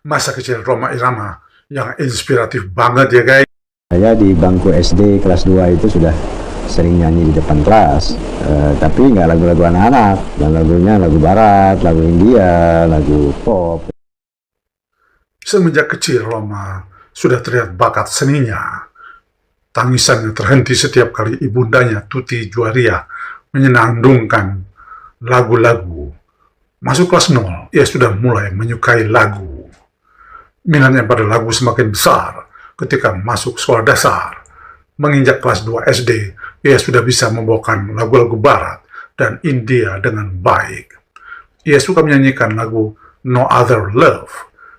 Masa kecil Rhoma Irama yang inspiratif banget ya guys. Saya di bangku SD kelas 2 itu sudah sering nyanyi di depan kelas, tapi nggak lagu-lagu anak-anak, dan lagunya lagu barat, lagu India, lagu pop. Semenjak kecil Rhoma sudah terlihat bakat seninya. Tangisannya terhenti setiap kali ibundanya Tuti Juwaria menyenandungkan lagu-lagu. Masuk kelas 0, ia sudah mulai menyukai lagu. Minatnya pada lagu semakin besar ketika masuk sekolah dasar. Menginjak kelas 2 SD, ia sudah bisa membawakan lagu-lagu barat dan India dengan baik. Ia suka menyanyikan lagu No Other Love,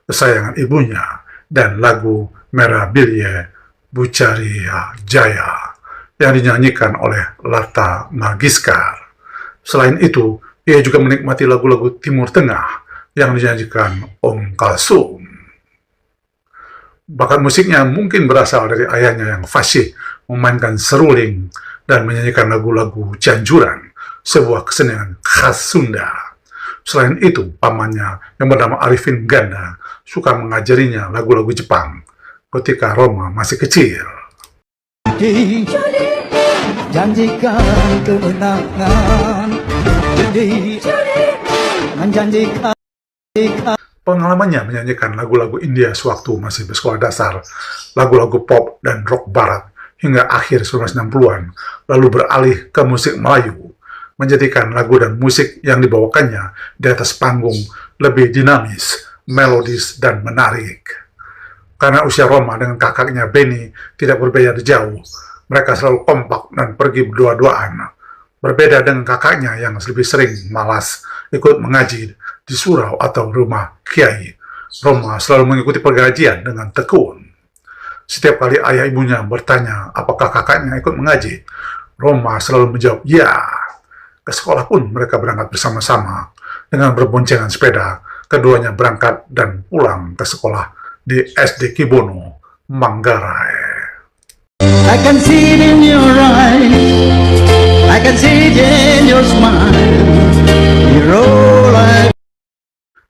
kesayangan ibunya, dan lagu Meraviglie Bucharia Jaya yang dinyanyikan oleh Lata Mangeshkar. Selain itu, ia juga menikmati lagu-lagu Timur Tengah yang dinyanyikan Kalsum. Bakat musiknya mungkin berasal dari ayahnya yang fasih memainkan seruling dan menyanyikan lagu-lagu janjuran, sebuah kesenian khas Sunda. Selain itu, pamannya yang bernama Arifin Ganda suka mengajarinya lagu-lagu Jepang ketika Rhoma masih kecil. Janjikan kemenangan, menjanjikan. Pengalamannya menyanyikan lagu-lagu India sewaktu masih bersekolah dasar, lagu-lagu pop dan rock barat hingga akhir 1960-an, lalu beralih ke musik Melayu, menjadikan lagu dan musik yang dibawakannya di atas panggung lebih dinamis, melodis, dan menarik. Karena usia Rhoma dengan kakaknya Benny tidak berbeda jauh, mereka selalu kompak dan pergi berdua-duaan. Berbeda dengan kakaknya yang lebih sering malas ikut mengaji di surau atau rumah kiai, Rhoma selalu mengikuti pengajian dengan tekun. Setiap kali ayah ibunya bertanya apakah kakaknya ikut mengaji, Rhoma selalu menjawab ya. Ke sekolah pun mereka berangkat bersama-sama. Dengan berboncengan sepeda, keduanya berangkat dan pulang ke sekolah di SD Kibono, Manggarai. I can see it in your eyes, I can see it in your smile. You're all I...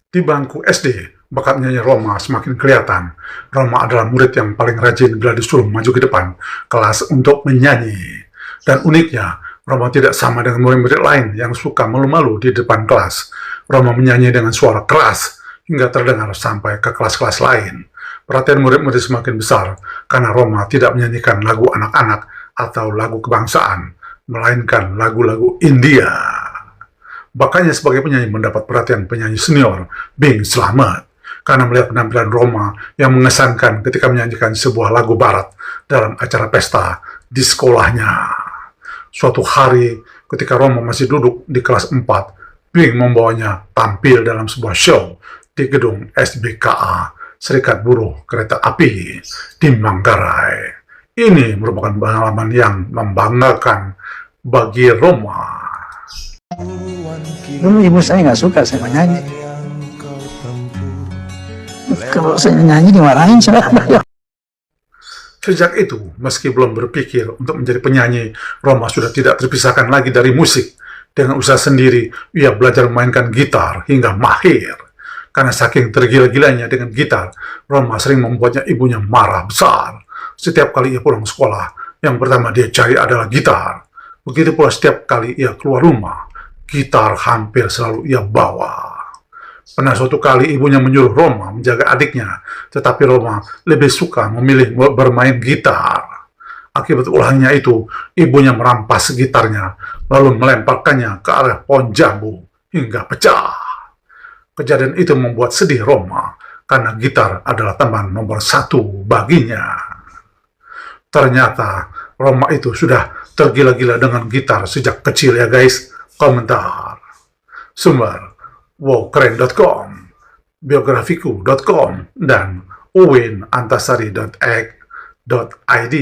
Di bangku SD, bakat nyanyi Rhoma semakin kelihatan. Rhoma adalah murid yang paling rajin bila disuruh maju ke depan kelas untuk menyanyi. Dan uniknya, Rhoma tidak sama dengan murid-murid lain yang suka malu-malu di depan kelas. Rhoma menyanyi dengan suara keras hingga terdengar sampai ke kelas-kelas lain. Perhatian murid-murid semakin besar karena Rhoma tidak menyanyikan lagu anak-anak atau lagu kebangsaan, melainkan lagu-lagu India. Bakatnya sebagai penyanyi mendapat perhatian penyanyi senior, Bing Slamet, karena melihat penampilan Rhoma yang mengesankan ketika menyanyikan sebuah lagu barat dalam acara pesta di sekolahnya. Suatu hari, ketika Rhoma masih duduk di kelas 4, Bing membawanya tampil dalam sebuah show di gedung SBKA, Serikat Buruh Kereta Api, di Manggarai. Ini merupakan pengalaman yang membanggakan bagi Rhoma. Dulu ibu saya nggak suka saya menyanyi. Kalau saya nyanyi dimarahin saya. Sejak itu, meski belum berpikir untuk menjadi penyanyi, Rhoma sudah tidak terpisahkan lagi dari musik. Dengan usaha sendiri, ia belajar memainkan gitar hingga mahir. Karena saking tergila-gilanya dengan gitar, Rhoma sering membuatnya ibunya marah besar. Setiap kali ia pulang sekolah, yang pertama dia cari adalah gitar. Begitu pula setiap kali ia keluar rumah, gitar hampir selalu ia bawa. Pernah suatu kali ibunya menyuruh Rhoma menjaga adiknya, tetapi Rhoma lebih suka memilih bermain gitar. Akibat ulahnya itu, ibunya merampas gitarnya, lalu melemparkannya ke arah pohon jambu hingga pecah. Kejadian itu membuat sedih Rhoma, karena gitar adalah teman nomor 1 baginya. Ternyata Rhoma itu sudah tergila-gila dengan gitar sejak kecil ya guys. Komentar. Sumber wowkeren.com, biografiku.com, dan uwinantasari.eg.id.